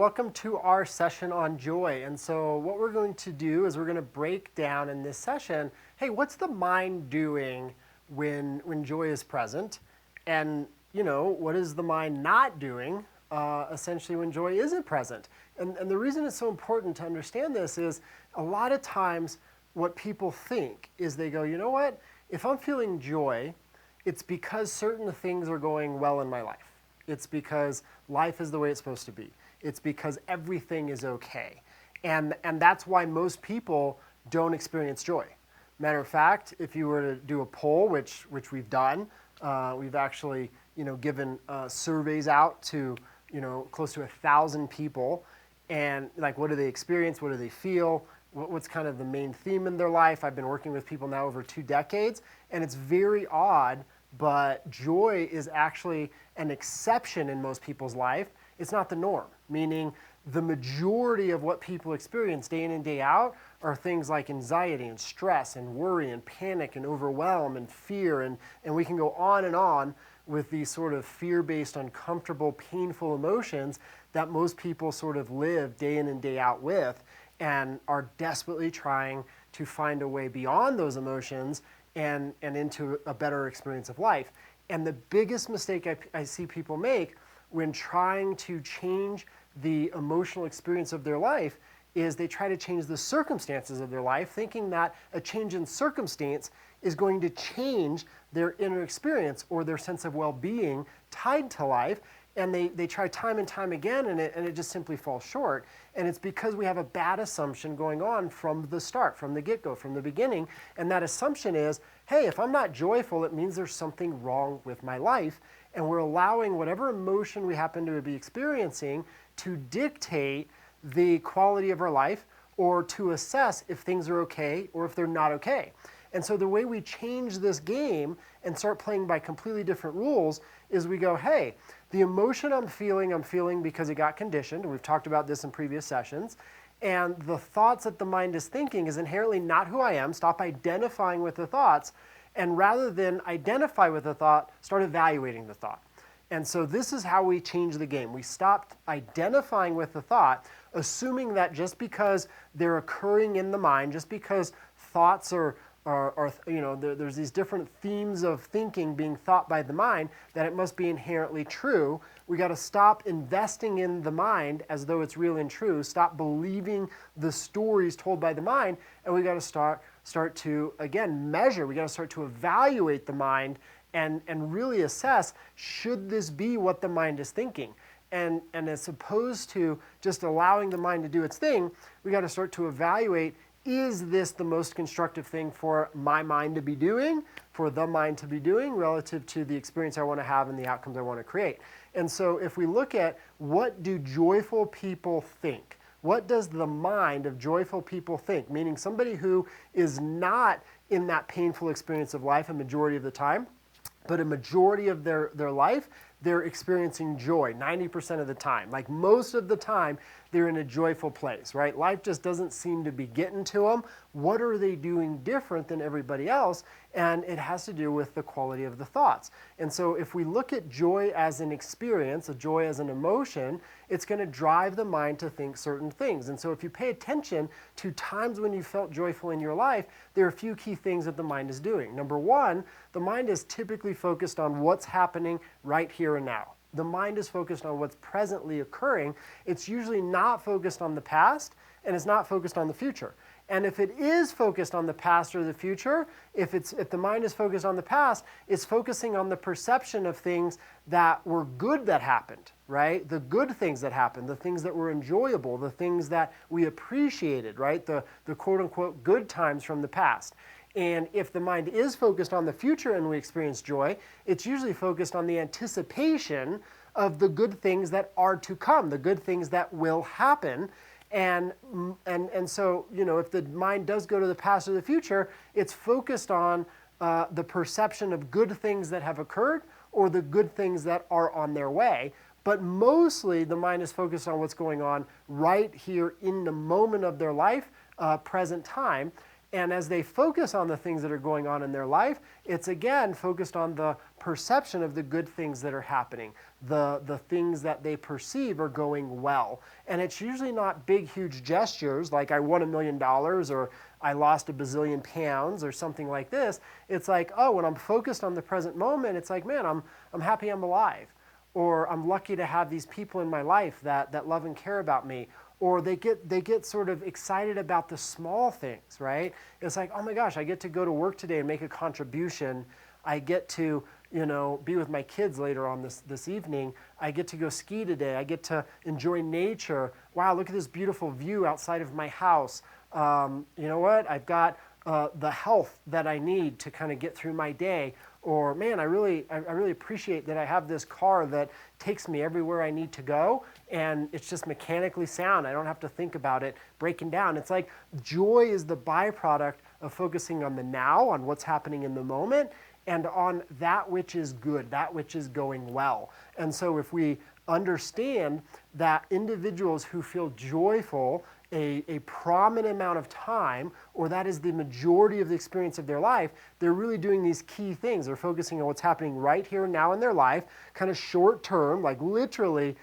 welcome to our session on joy. And so what we're going to do is we're going to break down in this session, hey, what's the mind doing when joy is present? And, what is the mind not doing essentially when joy isn't present? And the reason it's so important to understand this is a lot of times what people think is they go, you know what, if I'm feeling joy, it's because certain things are going well in my life. It's because life is the way it's supposed to be. It's because everything is okay. And that's why most people don't experience joy. Matter of fact, if you were to do a poll, which we've done, we've actually given surveys out to close to 1,000 people, and like, what do they experience? What do they feel? What's kind of the main theme in their life? I've been working with people now over 2 decades, and it's very odd, but joy is actually an exception in most people's life. It's not the norm, meaning the majority of what people experience day in and day out are things like anxiety and stress and worry and panic and overwhelm and fear, and we can go on with these sort of fear-based, uncomfortable, painful emotions that most people sort of live day in and day out with, and are desperately trying to find a way beyond those emotions and into a better experience of life. And the biggest mistake I see people make when trying to change the emotional experience of their life is they try to change the circumstances of their life, thinking that a change in circumstance is going to change their inner experience or their sense of well-being tied to life. And they try time and time again, and it just simply falls short. And it's because we have a bad assumption going on from the start, from the get-go, from the beginning. And that assumption is, hey, if I'm not joyful, it means there's something wrong with my life. And we're allowing whatever emotion we happen to be experiencing to dictate the quality of our life, or to assess if things are okay or if they're not okay. And so the way we change this game and start playing by completely different rules is we go, hey, the emotion I'm feeling because it got conditioned. We've talked about this in previous sessions. And the thoughts that the mind is thinking is inherently not who I am. Stop identifying with the thoughts. And rather than identify with the thought, start evaluating the thought. And so this is how we change the game. We stopped identifying with the thought, assuming that just because they're occurring in the mind, just because thoughts are there's these different themes of thinking being thought by the mind, that it must be inherently true. We got to stop investing in the mind as though it's real and true. Stop believing the stories told by the mind, and we got to start to, again, measure. We got to start to evaluate the mind and really assess, should this be what the mind is thinking? And as opposed to just allowing the mind to do its thing, we got to start to evaluate, is this the most constructive thing for my mind to be doing, for the mind to be doing, relative to the experience I want to have and the outcomes I want to create? And so if we look at, what do joyful people think? What does the mind of joyful people think? Meaning somebody who is not in that painful experience of life a majority of the time, but a majority of their life, they're experiencing joy 90% of the time. Like, most of the time, they're in a joyful place, right? Life just doesn't seem to be getting to them. What are they doing different than everybody else? And it has to do with the quality of the thoughts. And so if we look at joy as an experience, a joy as an emotion, it's going to drive the mind to think certain things. And so if you pay attention to times when you felt joyful in your life, there are a few key things that the mind is doing. Number one, the mind is typically focused on what's happening right here and now. The mind is focused on what's presently occurring. It's usually not focused on the past, and it's not focused on the future. And if it is focused on the past or the future, if the mind is focused on the past, it's focusing on the perception of things that were good that happened, right? The good things that happened, the things that were enjoyable, the things that we appreciated, right? The quote-unquote good times from the past. And if the mind is focused on the future and we experience joy, it's usually focused on the anticipation of the good things that are to come, the good things that will happen. And so, if the mind does go to the past or the future, it's focused on the perception of good things that have occurred or the good things that are on their way. But mostly the mind is focused on what's going on right here in the moment of their life, present time. And as they focus on the things that are going on in their life, it's again focused on the perception of the good things that are happening, the things that they perceive are going well. And it's usually not big, huge gestures like I won $1 million or I lost a bazillion pounds or something like this. It's like, oh, when I'm focused on the present moment, it's like, man, I'm happy I'm alive. Or I'm lucky to have these people in my life that love and care about me. Or they get sort of excited about the small things, right? It's like, oh my gosh, I get to go to work today and make a contribution. I get to, be with my kids later on this evening. I get to go ski today. I get to enjoy nature. Wow, look at this beautiful view outside of my house. You know what? I've got the health that I need to kind of get through my day. Or, man, I really appreciate that I have this car that takes me everywhere I need to go, and it's just mechanically sound. I don't have to think about it breaking down. It's like joy is the byproduct of focusing on the now, on what's happening in the moment, and on that which is good, that which is going well. And so if we understand that individuals who feel joyful a prominent amount of time, or that is the majority of the experience of their life, they're really doing these key things. They're focusing on what's happening right here and now in their life, kind of short term, like literally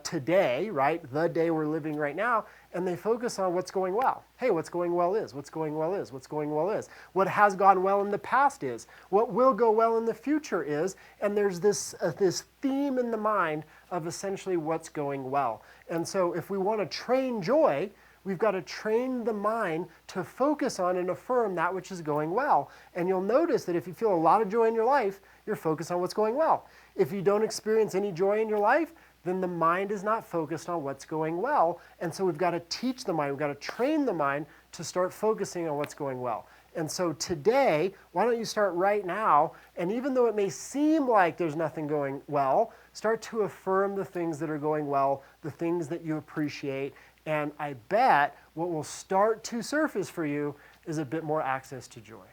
today, right? The day we're living right now, and they focus on what's going well. Hey, what's going well is, what's going well is, what's going well is. What has gone well in the past is, what will go well in the future is, and there's this theme in the mind of essentially what's going well. And so if we want to train joy, we've got to train the mind to focus on and affirm that which is going well. And you'll notice that if you feel a lot of joy in your life, you're focused on what's going well. If you don't experience any joy in your life, then the mind is not focused on what's going well. And so we've got to teach the mind, we've got to train the mind to start focusing on what's going well. And so today, why don't you start right now, and even though it may seem like there's nothing going well, start to affirm the things that are going well, the things that you appreciate, and I bet what will start to surface for you is a bit more access to joy.